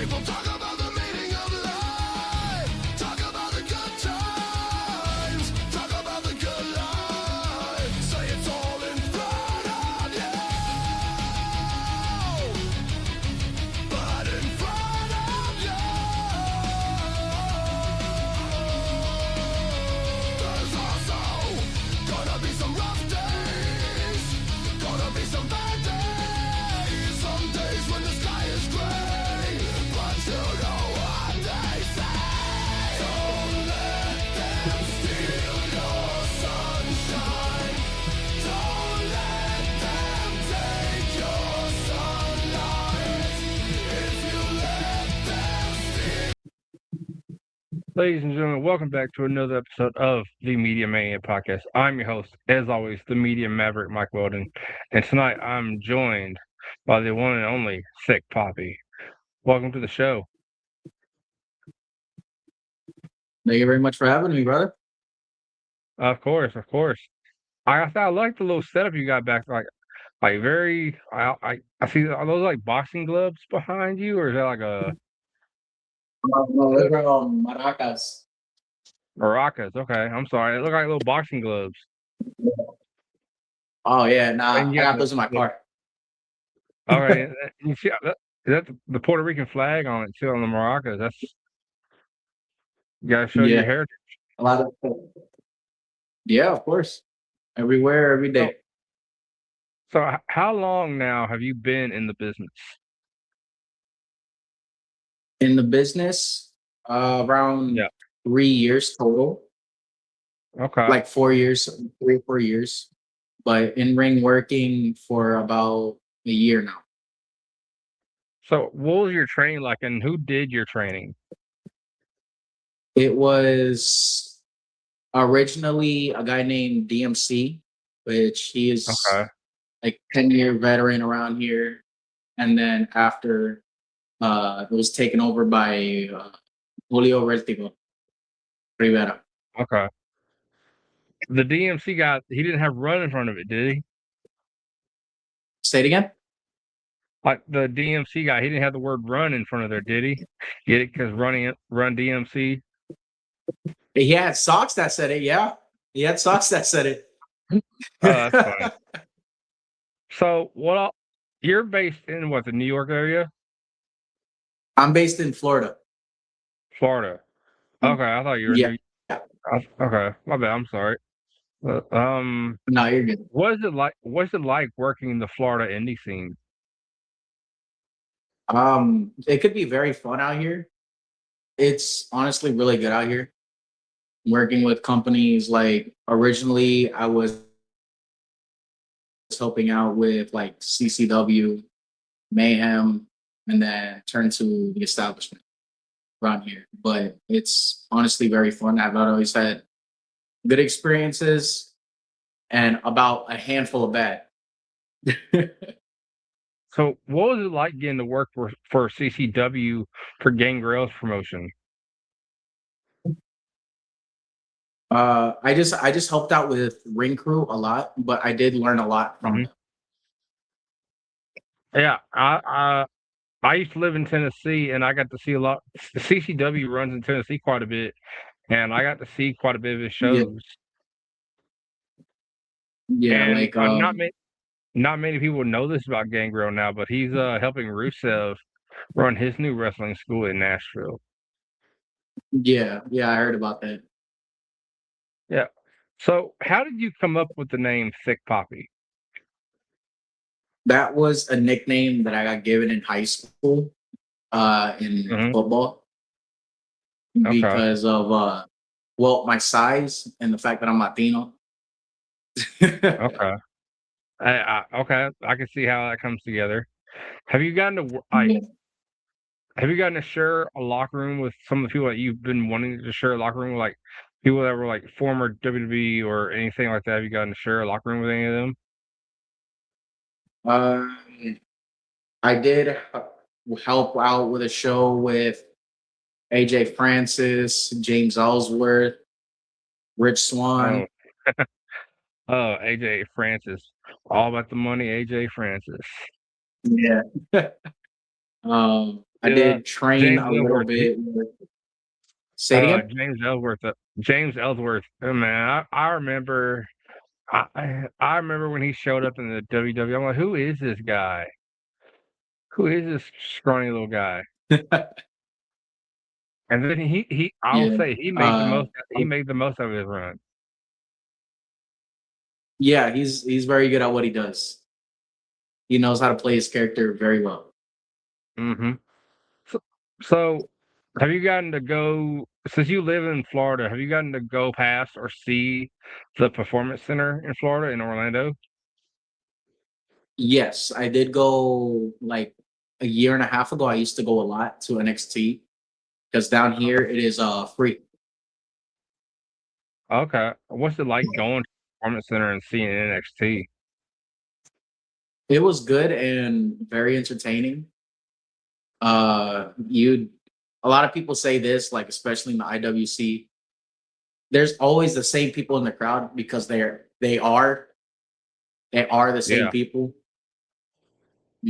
People talk about the meaning of life, talk about the good times, talk about the good life, say it's all in front of you, but in front of you, there's also gonna be some rough days, gonna be some bad days, some days when the sky is gray, but you know what they say. Don't let them steal your sunshine. Don't let them take your sunlight. If you let them steal. Ladies and gentlemen, welcome back to another episode of the Media Mania Podcast. I'm your host, as always, the Media Maverick, Mike Weldon, and tonight I'm joined by the one and only Thicc Papi. Welcome to the show. Thank you very much for having me, brother. Of course. I like the little setup you got back, like very. I see. Are those like boxing gloves behind you, or is that like a No, those are maracas. maracas? Okay, I'm sorry. They look like little boxing gloves. Oh yeah, nah, And I you got got those in my car. all right. And you see that? Is that the Puerto Rican flag on it too on the maracas? That's you gotta show your Yeah, heritage. a lot of. Yeah, of course. Everywhere, every So, day. how long now have you been in the business? In the business, around Yeah. 3 years total. Okay. Like 4 years, 3 or 4 years. But in ring working for about a year now. So, what was your training like, and who did your training? It was originally a guy named DMC, which he is Okay. like 10-year veteran around here. And then after it was taken over by Julio Vertigo Rivera. Okay. The DMC guy, he didn't have run in front of it, did he? Say it again. Like the DMC guy, he didn't have the word run in front of there, did he? Get it? Because run DMC. He had socks that said it. Yeah, he had socks that said it. Oh, that's fine. So, you're based in what, the New York area? I'm based in Florida. Florida. Okay, I thought you were Yeah. okay, my bad. I'm sorry. No, you're good. What is it like? What's it like working in the Florida indie scene? It could be very fun out here. It's honestly really good out here. Working with companies like originally I was helping out with like CCW, Mayhem, and then turned to the establishment around here. But it's honestly very fun. I've always had good experiences and about a handful of bad. So, what was it like getting to work for CCW for Gangrel's promotion? I just helped out with ring crew a lot, but I did learn a lot from Mhm. them. Yeah, I used to live in Tennessee, and I got to see a lot. The CCW runs in Tennessee quite a bit, and I got to see quite a bit of his Yeah, shows. yeah, And like not many people know this about Gangrel now, but he's helping Rusev run his new wrestling school in Nashville. yeah, I heard about that. Yeah. So, how did you come up with the name Thicc Papi? That was a nickname that I got given in high school, in Hmm. football Okay. because of well, my size and the fact that I'm Latino. Okay. Okay. I can see how that comes together. Have you gotten to like? Yeah. Have you gotten to share a locker room with some of the people that you've been wanting to share a locker room with, like people that were like former WWE or anything like that? Have you gotten to share a locker room with any of them? Um, I did help out with a show with AJ Francis, James Ellsworth, Rich Oh, Swan. oh, AJ Francis, all about the money, AJ Francis. Yeah. I Yeah, did train James a little Ellsworth. bit. Say it again. James Ellsworth. James Ellsworth. Oh, man, I remember. I remember when he showed up in the WWE. I'm like, who is this guy? Who is this scrawny little guy? And then I will Yeah. say he made the most. He made the most of his run. Yeah, he's very good at what he does. He knows how to play his character very well. Hmm. So, have you gotten to go since you live in Florida? Have you gotten to go past or see the Performance Center in Florida in Orlando? Yes, I did go like a year and a half ago. I used to go a lot to NXT because down here it is free. Okay, what's it like going to the Performance Center and seeing NXT? It was good and very entertaining. You a lot of people say this, like especially in the IWC, there's always the same people in the crowd because they are the same Yeah. people.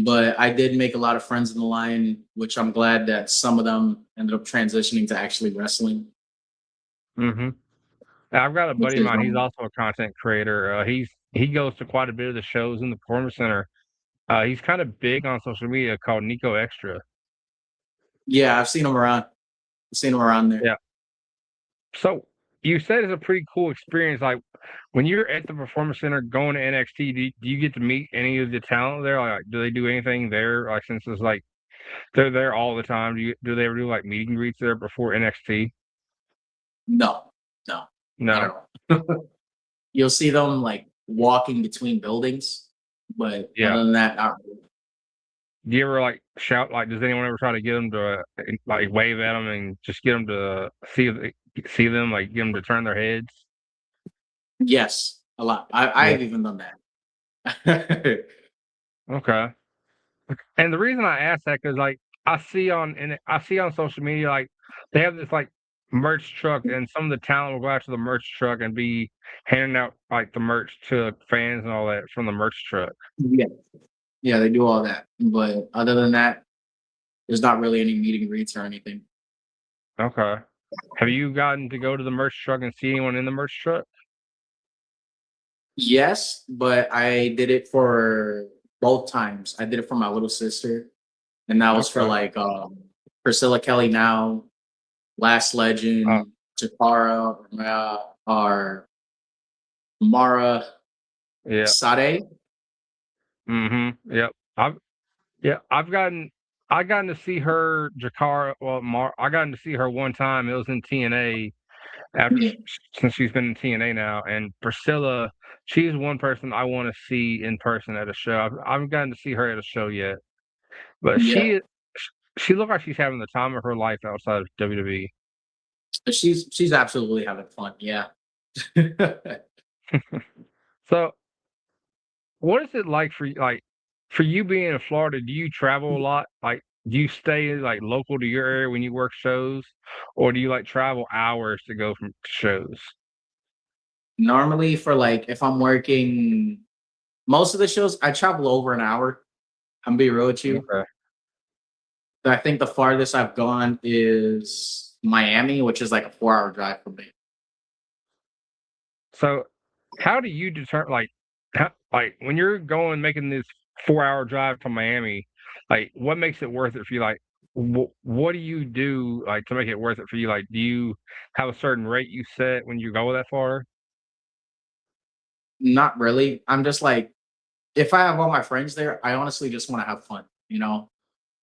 But I did make a lot of friends in the line, which I'm glad that some of them ended up transitioning to actually wrestling. Hmm. I've got a Which buddy of is mine. He's also a content creator. He goes to quite a bit of the shows in the Performance Center. He's kind of big on social media called Nico Extra. Yeah, I've seen them around. I've seen them around there. Yeah. So you said it's a pretty cool experience. Like when you're at the Performance Center going to NXT, do you get to meet any of the talent there? Like, do they do anything there? Like, since it's like they're there all the time, do they ever do like meet and greets there before NXT? No, no, not No. at all. You'll see them like walking between buildings, but Yeah. other than that, not really. Do you ever like shout? Like, does anyone ever try to get them to like wave at them and just get them to see them? Like, get them to turn their heads? Yes, a lot. Yeah. I've even done that. Okay. And the reason I ask that because like I see on social media like they have this like merch truck and some of the talent will go out to the merch truck and be handing out like the merch to fans and all that from the merch truck. Yeah, yeah, they do all that, but other than that, there's not really any meet and greets or anything. Okay. Have you gotten to go to the merch truck and see anyone in the merch truck? Yes, but I did it for both times. I did it for my little sister, and that was for Okay. like Priscilla Kelly now, Last Oh, Legend, Jakara, or Mara yeah. Sade. Yep. I've gotten to see her Jakara. Well, I gotten to see her one time. It was in TNA Yeah, since she's been in TNA now. And Priscilla, she's one person I want to see in person at a show. I haven't gotten to see her at a show yet, but yeah. she looked like she's having the time of her life outside of WWE. But she's absolutely having fun. Yeah. So, what is it like for you? Like for you being in Florida, do you travel a lot? Like, do you stay like local to your area when you work shows, or do you like travel hours to go from shows? Normally, for like if I'm working most of the shows, I travel over an hour. I'm be real with you. Okay. I think the farthest I've gone is Miami, which is like a 4 hour drive from me. So, how do you determine like when you're going making this 4 hour drive to Miami, like what makes it worth it for you? Like, what do you do like to make it worth it for you? Like, do you have a certain rate you set when you go that far? Not really. I'm just like, if I have all my friends there, I honestly just want to have fun, you know?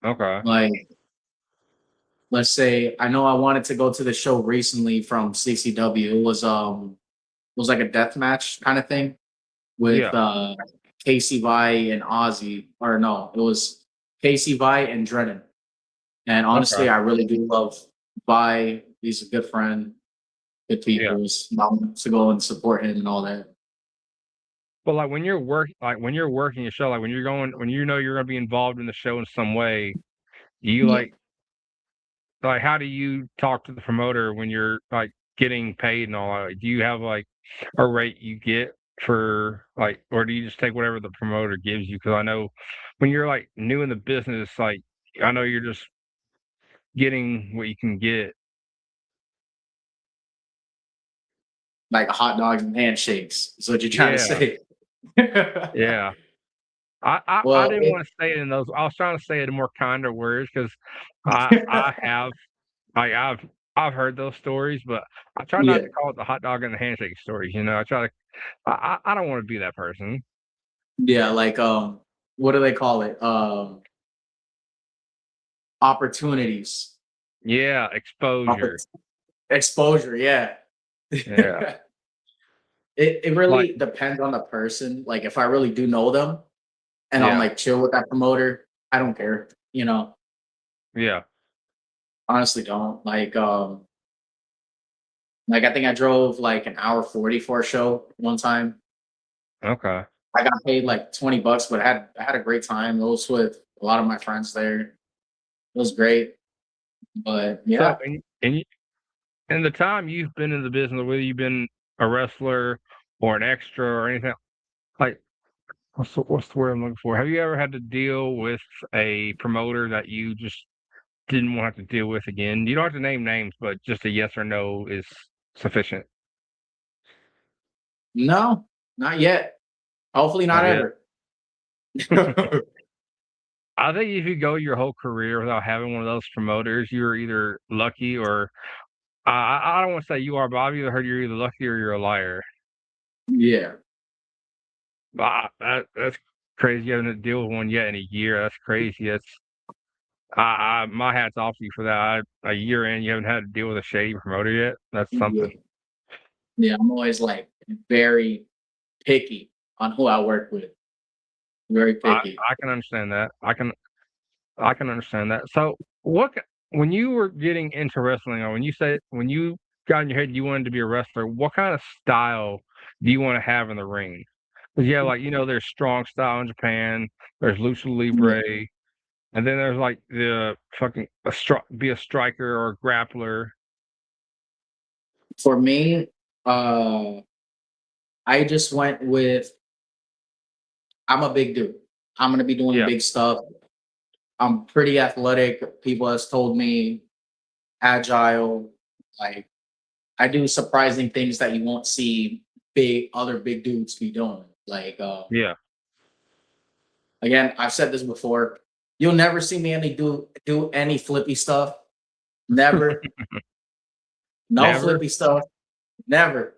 Okay. Like, let's say I know I wanted to go to the show recently from CCW. It was like a death match kind of thing with Yeah. Casey Vi and Ozzy. Or no, it was Casey Vi and Drennan. And Okay. honestly, I really do love Vi. He's a good friend, good Yeah. people. It's not to go and support him and all that. But like when you're working a show, like when you know you're gonna be involved in the show in some way, do you Yeah. like how do you talk to the promoter when you're like getting paid and all that? Like, do you have like a rate you get for like, or do you just take whatever the promoter gives you? Because I know when you're like new in the business, like I know you're just getting what you can get. Like hot dogs and handshakes. Is what you're trying to Yeah, say. yeah. I Well, didn't want to say it in those. I was trying to say it in more kinder words because I have like I've heard those stories, but I try not yeah, to call it the hot dog and the handshake stories. You know, I try to. I don't want to be that person. yeah, like what do they call it? Opportunities. Yeah, exposure. Oppor- Exposure, yeah. Yeah, It like really depends on the person. Like if I really do know them and I'm yeah, like chill with that promoter, I don't care. yeah. Honestly don't. Like I think I drove like an hour 40 for a show one time. Okay. I got paid like $20, but I had a great time. It was with a lot of my friends there. It was great. But So yeah, in the time you've been in the business, whether you've been a wrestler or an extra or anything, like what's the word I'm looking for? Have you ever had to deal with a promoter that you just didn't want to have to deal with again? You don't have to name names, but just a yes or no is sufficient. no, not yet. Hopefully not Not yet. ever. I think if you go your whole career without having one of those promoters, you're either lucky or I don't want to say you are, but I've either heard you're either lucky or you're a liar. Yeah. That's crazy. You haven't had to deal with one yet in a year. That's crazy. My hat's off to you for that. A year in, you haven't had to deal with a shady promoter yet. That's Yeah. something. Yeah, I'm always like very picky on who I work with. Very picky. I can understand that. I can understand that. So, when you were getting into wrestling, or when you got in your head you wanted to be a wrestler, what kind of style do you want to have in the ring? Because yeah, like there's strong style in Japan. There's lucha Yeah. libre, and then there's like the fucking be a striker or a grappler. For me, uh, I just went with I'm a big dude. I'm gonna be doing Yeah, big stuff. I'm pretty athletic. People has told me agile. Like I do surprising things that you won't see other big dudes be doing. Like yeah, again, I've said this before. You'll never see me do any flippy stuff. Never. No never, flippy stuff. Never.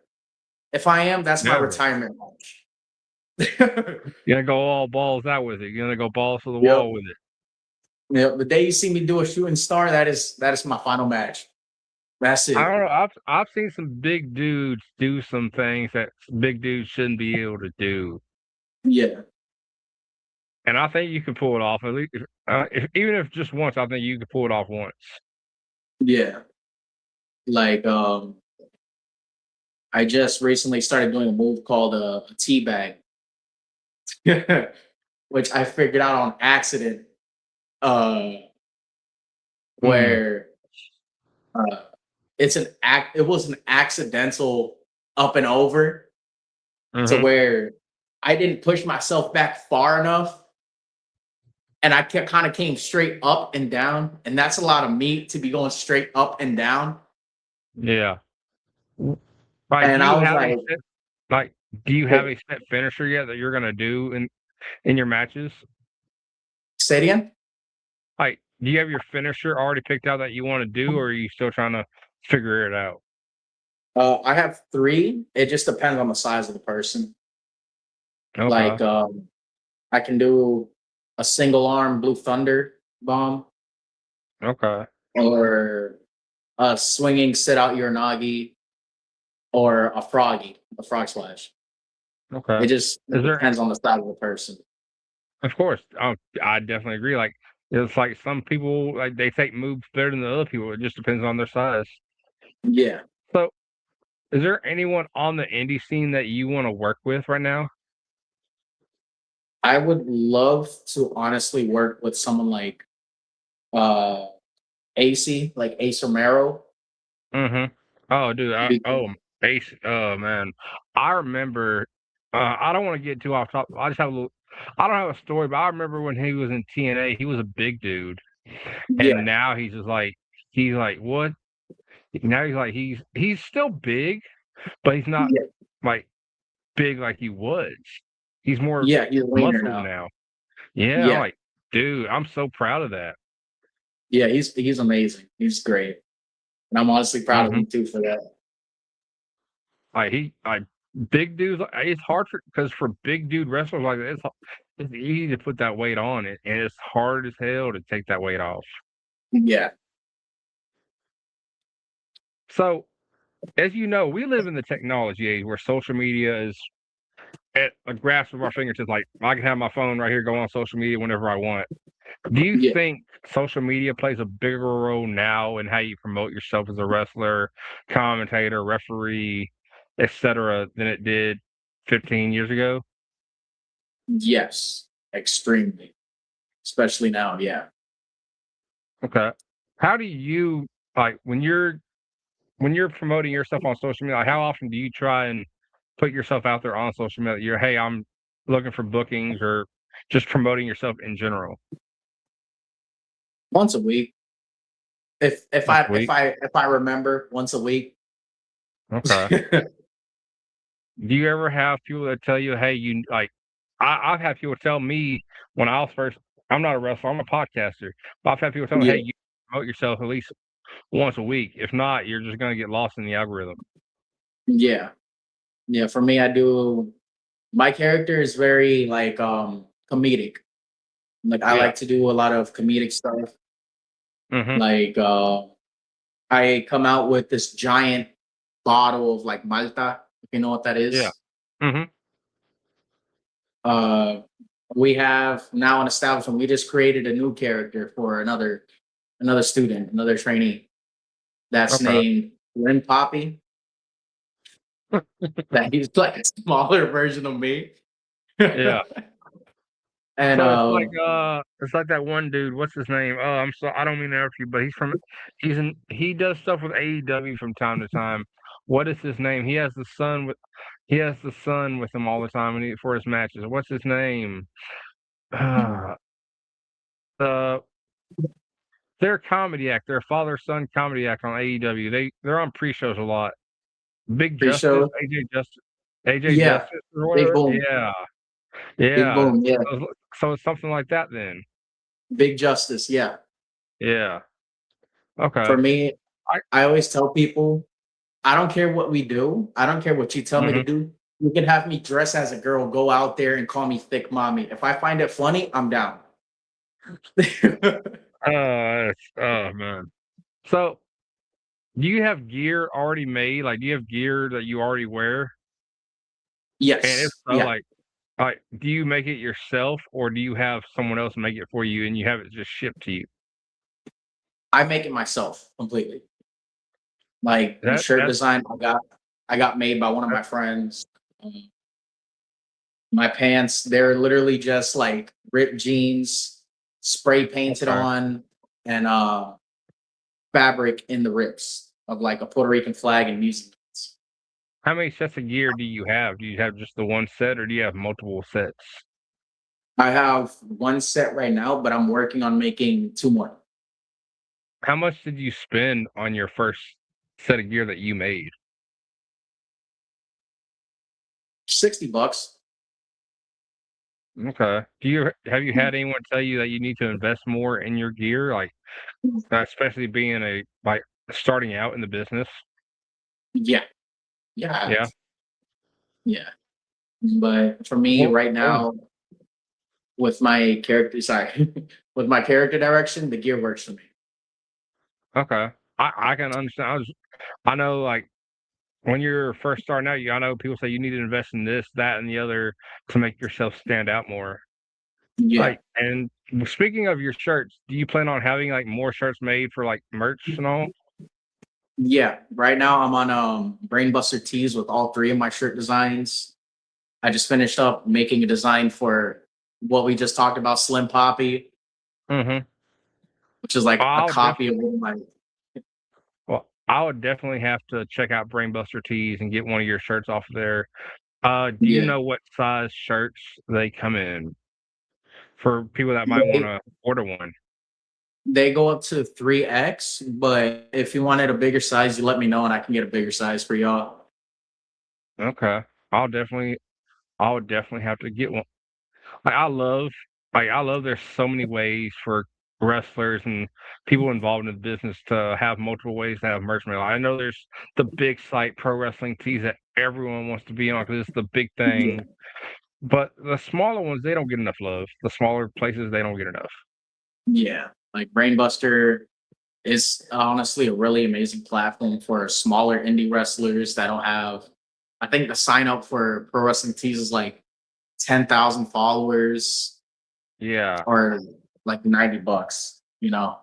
If I am, that's my never. retirement match. You're gonna go all balls out with it. You're gonna go balls to the Yep. wall with it. Yep. The day you see me do a shooting star, that is my final match. That's I it. don't know. I've seen some big dudes do some things that big dudes shouldn't be able to do, Yeah. and I think you can pull it off. At least, even if just once, I think you can pull it off once. Yeah. Like I just recently started doing a move called a tea bag, which I figured out on accident. Uh, Mm, where uh, it was an accidental up and over to hmm. where I didn't push myself back far enough, and I kept kind of came straight up and down, and that's a lot of meat to be going straight up and down. Yeah. Like, And I was like, like? Do you have "Wait, a set finisher yet that you're gonna do in your matches? say it again." Like, do you have your finisher already picked out that you want to do, or are you still trying to figure it out? I have three. It just depends on the size of the person. Okay. Like, I can do a single arm Blue Thunder bomb Okay. or a swinging sit out Uranagi or a frog splash. Okay. It just Is there depends on the size of the person. Of course, I definitely agree. Like it's like some people like they take moves better than the other people. It just depends on their size. Yeah. So, is there anyone on the indie scene that you want to work with right now? I would love to honestly work with someone like uh AC, like Ace Romero. Mm-hmm. Oh, dude. Because, Ace. Oh man, I remember. I don't want to get too off topic. I just have a little. I don't have a story, but I remember when he was in TNA, he was a big dude, yeah, and now he's just like he's like, what? Now he's like, he's still big, but he's not Yeah, like big like he was. He's more yeah, he's leaner muscle now. now. Yeah, I'm Yeah, like, dude, I'm so proud of that. yeah, he's amazing. He's great, and I'm honestly proud of hmm him too for that. like big dudes. It's hard because for big dude wrestlers like that, it's easy to put that weight on it, and it's hard as hell to take that weight off. Yeah, So, as you know, we live in the technology age where social media is at a grasp of our fingertips. Like I can have my phone right here, go on social media whenever I want. Do you yeah, think social media plays a bigger role now in how you promote yourself as a wrestler, commentator, referee, etc., than it did 15 years ago? yes, extremely, especially now. Yeah. Okay. How do you like when you're promoting yourself on social media? Like, how often do you try and put yourself out there on social media? You're, hey, I'm looking for bookings, or just promoting yourself in general. Once a week. If Once I a if week. I if I remember, once a week. Okay. Do you ever have people that tell you, hey, you like, I've had people tell me when I was first, I'm not a wrestler, I'm a podcaster, but I've had people tell me, hey, Yeah, you promote yourself at least once a week. If not, you're just going to get lost in the algorithm. yeah, yeah. For me, I do. My character is very like comedic. Like I Yeah. like to do a lot of comedic stuff. hmm Like I come out with this giant bottle of like Malta, if you know what that Yeah. is. hmm Uh, we have now an establishment. We just created a new character for another student, another trainee. That's Okay. named Thicc Papi. That he's like a smaller version of me. Yeah. And So it's like that one dude. What's his name? Oh, I'm so I don't mean to interrupt you, but he does stuff with AEW from time to time. What is his name? He has the son with him all the time for his matches. What's his name? Uh, uh they're a comedy act. They're a father son comedy act on AEW. They're on pre-shows a lot. Big Justice, pre-show, AJ yeah, Justice or big whatever. boom, Yeah, big yeah. boom, yeah, So it's something like that then. big justice, yeah. Yeah. Okay. For me, I I always tell people, I don't care what we do. I don't care what you tell me to mhm. do. You can have me dress as a girl, go out there and call me thick mommy. If I find it funny, I'm down. Oh man. So, do you have gear already made? Like, do you have gear that you already wear? And if Yes, so, yeah. like, do you make it yourself, or do you have someone else make it for you and you have it just shipped to you? I make it myself completely. Like the shirt That's design I got made by one of that, my friends. Um, my pants, they're literally just like ripped jeans, spray painted okay. on, and fabric in the rips of like a Puerto Rican flag and music notes. How many sets of gear do you have? Do you have just the one set, or do you have multiple sets? I have one set right now, but I'm working on making two more. How much did you spend on your first set of gear that you made? 60 bucks. Okay. Have you had anyone tell you that you need to invest more in your gear, like especially being starting out in the business? Yeah. Yeah. Yeah. Yeah. But for me Well, right now, with my character, sorry, with my character direction, the gear works for me. okay. I can understand. I know, like when you're first starting out, I know people say you need to invest in this, that, and the other to make yourself stand out more. Yeah. Like, and speaking of your shirts, do you plan on having like more shirts made for like merch and all? Yeah. Right now I'm on Brainbuster tees with all three of my shirt designs. I just finished up making a design for what we just talked about, Slim Poppy, Mm-hmm. which is like a I'll copy definitely. of one of my. Well, I would definitely have to check out Brainbuster Tees and get one of your shirts off of there. Do you Yeah. know what size shirts they come in for people that might want They to order one? They go up to 3X, but if you wanted a bigger size, you let me know and I can get a bigger size for y'all. Okay. I'll definitely I would definitely have to get one. Like I love there's so many ways for wrestlers and people involved in the business to have multiple ways to have merch. I know there's the big site pro wrestling tees that everyone wants to be on because it's the big Yeah. thing. But the smaller ones, they don't get enough love. The smaller places, they don't get enough. Yeah. Like Brainbuster is honestly a really amazing platform for smaller indie wrestlers that don't have. I think the sign up for Pro Wrestling Tees is like 10,000 followers Yeah, or like $90, you know?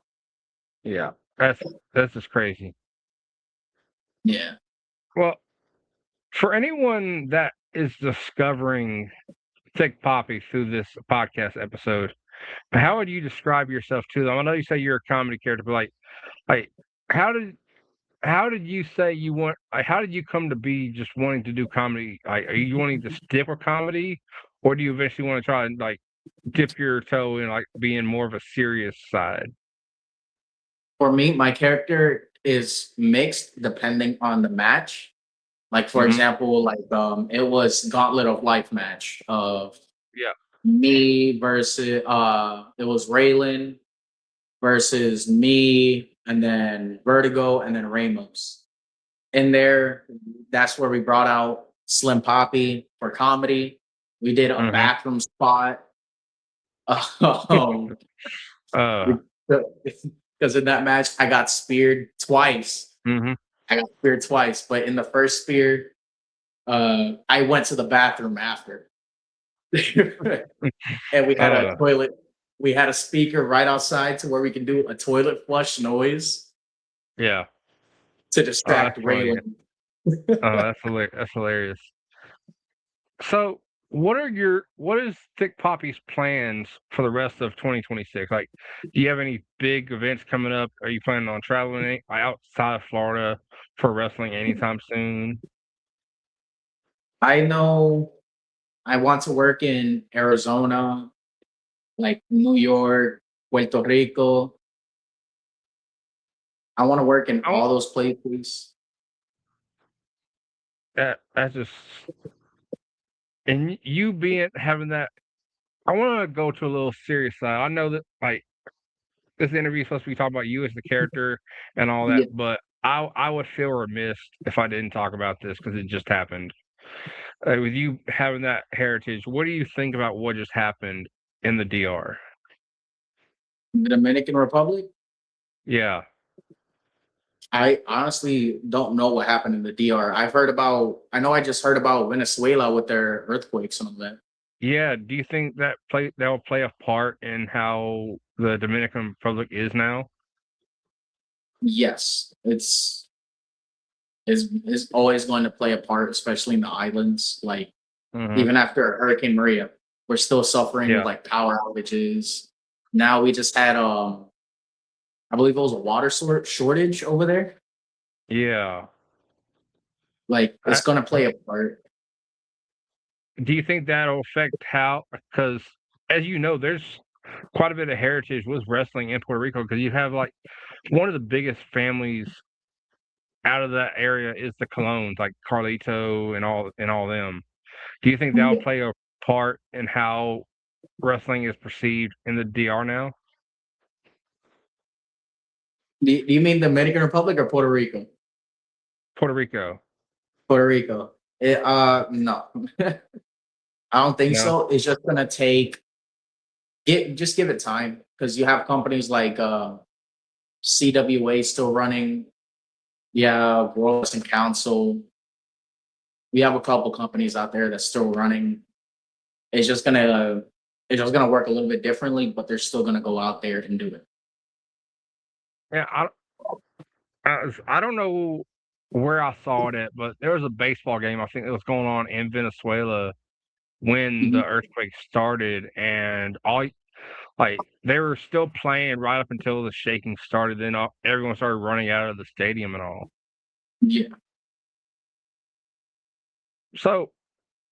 yeah. That's that's just crazy. Yeah. Well, for anyone that is discovering Thicc Papi through this podcast episode, how would you describe yourself to them? I know you say you're a comedy character, but like how did how did you say you want like how did you come to be just wanting to do comedy? Like are you wanting to stick with comedy or do you eventually want to try and like dip your toe in like being more of a serious side? For me, my character is mixed depending on the match. Like for Hmm. example, like it was Gauntlet of Life match of Yeah. me versus it was Raylan versus me and then Vertigo and then Ramos. In there, that's where we brought out Slim Poppy for comedy. We did a Hmm. bathroom spot. Um, uh because in that match, I got speared twice. hmm. I got speared twice, but in the first spear, I went to the bathroom after, and we had a uh toilet. We had a speaker right outside to where we can do a toilet flush noise yeah. to Oh, that's distract funny. Raylan. Oh, that's hilarious. So, what is Thick Poppy's plans for the rest of 2026? Like, do you have any big events coming up? Are you planning on traveling outside of Florida for wrestling anytime soon? I know I want to work in Arizona, like New York, Puerto Rico. I want to work in I all want those places. that's just and you being having that. I want to go to a little serious side. I know that like this interview is supposed to be talking about you as the character and all that, Yeah, but I would feel remiss if I didn't talk about this because it just happened. With you having that heritage, what do you think about what just happened in the DR? the Dominican Republic. Yeah, I honestly don't know what happened in the DR. I've heard about. I know I just heard about Venezuela with their earthquakes and all that. yeah. Do you think that will play a part in how the Dominican Republic is now? Yes, it's always going to play a part, especially in the islands. Like Hmm. even after Hurricane Maria, we're still suffering with Yeah, like power outages. Now we just had I believe it was a water shortage over there. yeah. Like I, it's gonna play a part. do you think that'll affect how? Because as you know, there's quite a bit of heritage with wrestling in Puerto Rico because you have like one of the biggest families out of that area is the Colones, like Carlito and all them. Do you think that'll Yeah. play a part in how wrestling is perceived in the DR now? Do you mean Dominican Republic or Puerto Rico? Puerto Rico. Puerto Rico. No, I don't think No. so. It's just gonna take just give it time because you have companies like CWA still running. Yeah, World Wrestling Council. We have a couple companies out there that's still running. It's just gonna it's just gonna work a little bit differently, but they're still gonna go out there and do it. Yeah, I don't know where I saw it at, but there was a baseball game I think that was going on in Venezuela when the Mhm. earthquake started, and all like they were still playing right up until the shaking started. Then everyone started running out of the stadium and all. Yeah. So,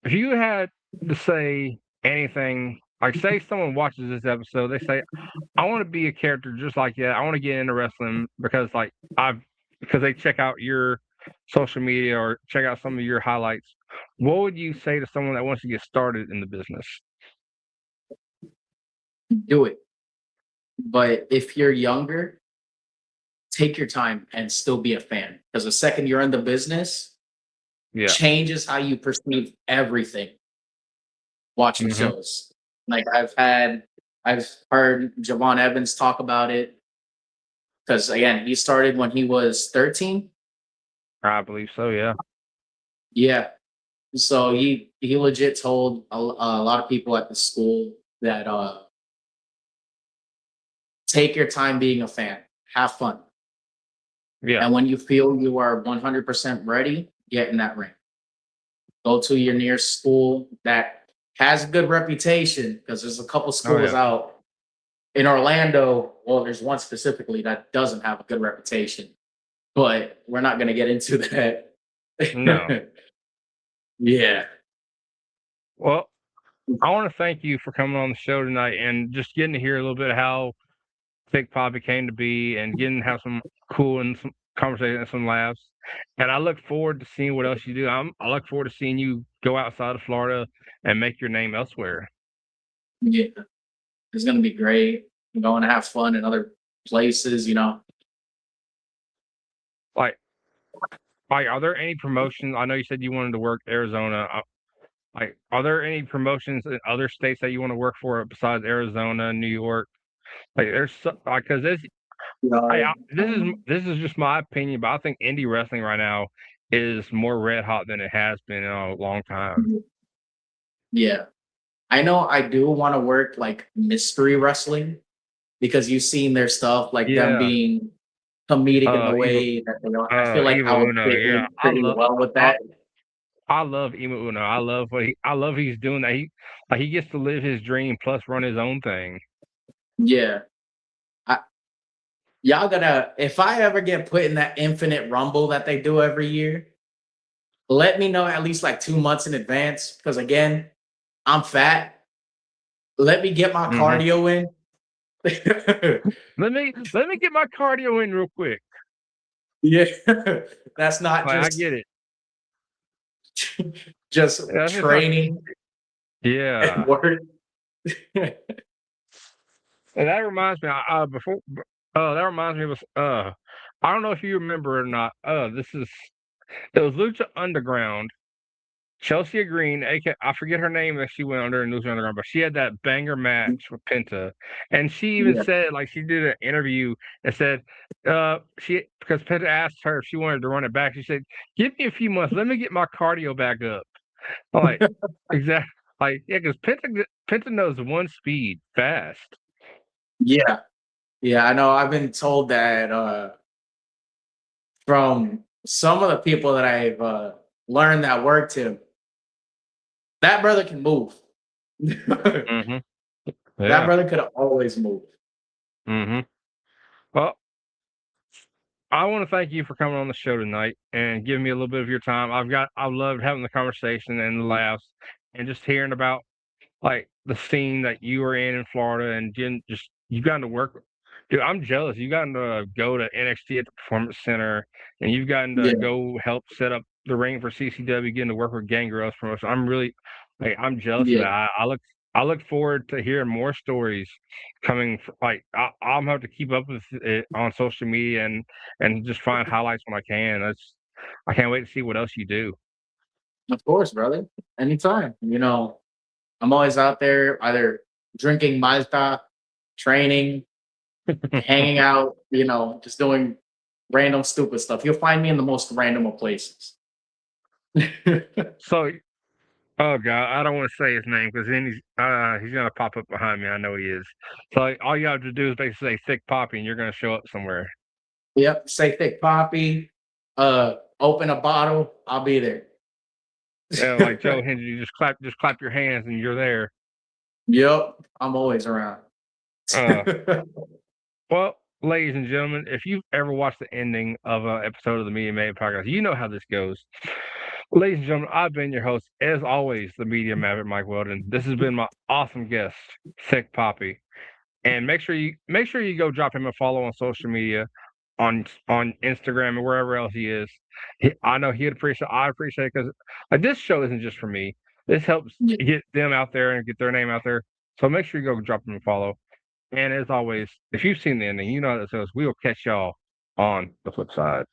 if you had to say anything like say someone watches this episode, they say, I want to be a character just like that. I want to get into wrestling because because they check out your social media or check out some of your highlights. What would you say to someone that wants to get started in the business? Do it. But if you're younger, take your time and still be a fan. Because the second you're in the business, Yeah. changes how you perceive everything watching Mhm. shows. Like I've heard Javon Evans talk about it. Because again, he started when he was 13. I believe so. Yeah. Yeah. So he legit told a lot of people at the school that take your time being a fan, have fun, Yeah. and when you feel you are 100% ready, get in that ring. Go to your nearest school that has a good reputation because there's a couple schools yeah. out in Orlando. Well, there's one specifically that doesn't have a good reputation, but we're not going to get into that. No. Yeah. Well, I want to thank you for coming on the show tonight and just getting to hear a little bit of how Thicc Papi came to be and getting to have some cool and some conversation and some laughs. And I look forward to seeing what else you do. I look forward to seeing you go outside of Florida and make your name elsewhere. Yeah. It's going to be great. I'm going to have fun in other places, Like, are there any promotions? I know you said you wanted to work Arizona. Like, are there any promotions in other states that you want to work for besides Arizona, New York? Like, there's because this is just my opinion, but I think indie wrestling right now is more red hot than it has been in a long time. Yeah. I know I do want to work like mystery wrestling because you've seen their stuff, like them Yeah, being comedic in the Evil, way that they are. I feel like I Evil would Uno. fit Yeah, in pretty well with that. I love Emo Uno. I love he's doing that. He gets to live his dream plus run his own thing. Yeah. I, y'all gotta, if I ever get put in that infinite rumble that they do every year, let me know at least like 2 months in advance. Because again, I'm fat. Let me get my Mhm. cardio in. Let me get my cardio in real quick. Yeah. That's not Like, I just get it. just That's just not. training and Yeah, work. and that reminds me. That reminds me of I don't know if you remember or not. It was Lucha Underground. Chelsea Green, I forget her name that she went under in Lucha Underground, but she had that banger match with Penta, and she even Yeah. said like she did an interview and said because Penta asked her if she wanted to run it back. She said, "Give me a few months, let me get my cardio back up." I'm like, exactly, like yeah, because Penta knows one speed fast. Yeah. Yeah, I know. I've been told that from some of the people that I've learned that worked him. That brother can move. That Hmm. Yeah. brother could always move. Hmm. Well, I want to thank you for coming on the show tonight and giving me a little bit of your time. I loved having the conversation and the laughs and just hearing about like the scene that you were in Florida and just you got to work. Dude, I'm jealous. You gotten to go to NXT at the Performance Center and you've gotten to Yeah, go help set up the ring for CCW, getting to work with Gangrel's promotion. I'm jealous of that. yeah, I look forward to hearing more stories coming. I'm gonna have to keep up with it on social media and just find highlights when I can. I can't wait to see what else you do. of course, brother. Anytime. I'm always out there either drinking Malta, training, hanging out, just doing random stupid stuff. You'll find me in the most random of places. So, oh God, I don't want to say his name because then he's gonna pop up behind me. I know he is. So all you have to do is basically say Thicc Papi, and you're gonna show up somewhere. Yep. Say Thicc Papi, open a bottle, I'll be there. Yeah, like Joe Hendry, you just clap your hands, and you're there. Yep. I'm always around. Uh, well, ladies and gentlemen, if you've ever watched the ending of an episode of the Media Mania Podcast, you know how this goes. Ladies and gentlemen, I've been your host, as always, the Media Maverick Mike Weldon. This has been my awesome guest, Thicc Papi. And make sure you go drop him a follow on social media, on Instagram and wherever else he is. I know I appreciate it because like this show isn't just for me. This helps get them out there and get their name out there. So make sure you go drop him a follow. And as always, if you've seen the ending, you know how it says. We will catch y'all on the flip side.